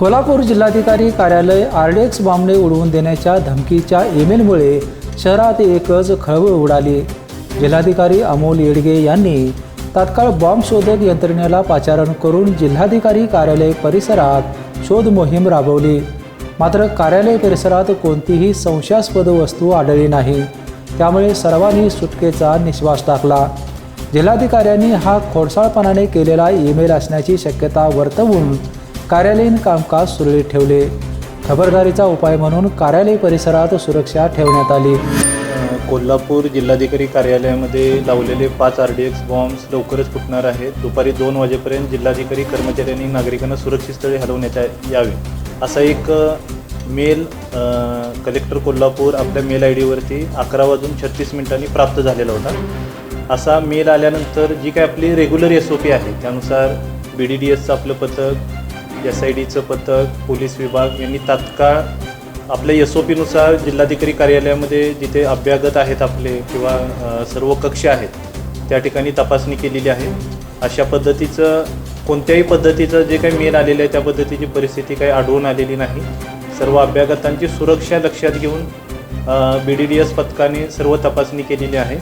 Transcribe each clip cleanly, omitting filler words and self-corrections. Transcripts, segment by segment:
कोल्हापूर जिल्हाधिकारी कार्यालय आरडीएक्स बॉम्बने उडवून देण्याच्या धमकीच्या ईमेलमुळे शहरात एकच खळबळ उडाली। जिल्हाधिकारी अमोल येडगे यांनी तात्काळ बॉम्ब शोधक यंत्रणेला पाचारण करून जिल्हाधिकारी कार्यालय परिसरात शोध मोहीम राबवली। मात्र कार्यालय परिसरात कोणतीही संशयास्पद वस्तू आढळली नाही, त्यामुळे सर्वांनी सुटकेचा निश्वास टाकला। जिल्हाधिकाऱ्यांनी हा खोडसाळपणाने केलेला ईमेल असण्याची शक्यता वर्तवून कार्यालयीन कामकाज सुरळीत ठेवले। खबरदारीचा उपाय म्हणून कार्यालय परिसरात सुरक्षा ठेवण्यात आली। कोल्हापूर जिल्हाधिकारी कार्यालयामध्ये लावलेले 5 आरडीएक्स बॉम्ब्स लवकरच फुटणार आहेत। दुपारी 2 वाजेपर्यंत जिल्हाधिकारी कर्मचाऱ्यांनी नागरिकांना सुरक्षित स्थळी हलवण्यात यावे असा एक मेल कलेक्टर कोल्हापूर आपल्या मेल आय डीवरती 11:36 प्राप्त झालेला होता। असा मेल आल्यानंतर जी काय आपली रेग्युलर SOP आहे त्यानुसार BDDSचं आपलं पथक, SIDचं पथक, पोलीस विभाग यांनी तात्काळ आपल्या SOP नुसार जिल्हाधिकारी कार्यालयामध्ये जिथे अभ्यागत आहेत आपले किंवा सर्व कक्ष आहेत त्या ठिकाणी तपासणी केलेली आहे। अशा पद्धतीचं कोणत्याही पद्धतीचं जे काही मेल आलेलं आहे त्या पद्धतीची परिस्थिती काही आढळून आलेली नाही। सर्व अभ्यागतांची सुरक्षा लक्षात घेऊन BDDS पथकाने सर्व तपासणी केलेली आहे।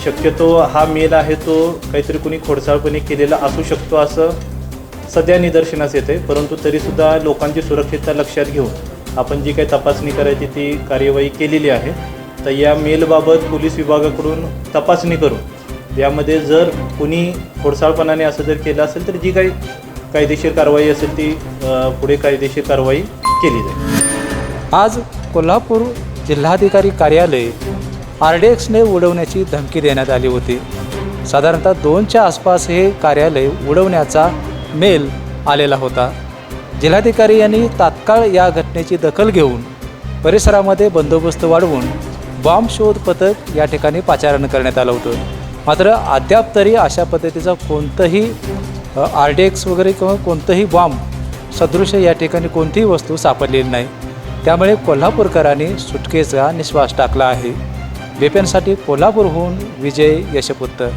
शक्यतो हा मेल आहे तो काहीतरी कोणी खोडसाळपणे केलेला असू शकतो असं सध्या निदर्शनास येते, परंतु तरीसुद्धा लोकांची सुरक्षितता लक्षात घेऊन आपण जी काही तपासणी करायची ती कार्यवाही केलेली आहे। तर या मेलबाबत पोलीस विभागाकडून तपासणी करून यामध्ये जर कोणी खोडसाळपणाने असं जर केलं असेल तर जी काही कायदेशीर कारवाई असेल ती पुढे कायदेशीर कारवाई केली जाईल। आज कोल्हापूर जिल्हाधिकारी कार्यालय आरडीएक्सने उडवण्याची धमकी देण्यात आली होती। साधारणतः 2च्या आसपास हे कार्यालय उडवण्याचा मेल आलेला होता। जिल्हाधिकारी यांनी तात्काळ या घटनेची दखल घेऊन परिसरामध्ये बंदोबस्त वाढवून बॉम्ब शोध पथक या ठिकाणी पाचारण करण्यात आलं होतं। मात्र अद्याप तरी अशा पद्धतीचा कोणतंही आरडीएक्स वगैरे किंवा कोणतंही बॉम्ब सदृश या ठिकाणी कोणतीही वस्तू सापडलेली नाही, त्यामुळे कोल्हापूरकरांनी सुटकेचा निश्वास टाकला आहे। BPNसाठी कोल्हापूरहून विजय यशपुत्र।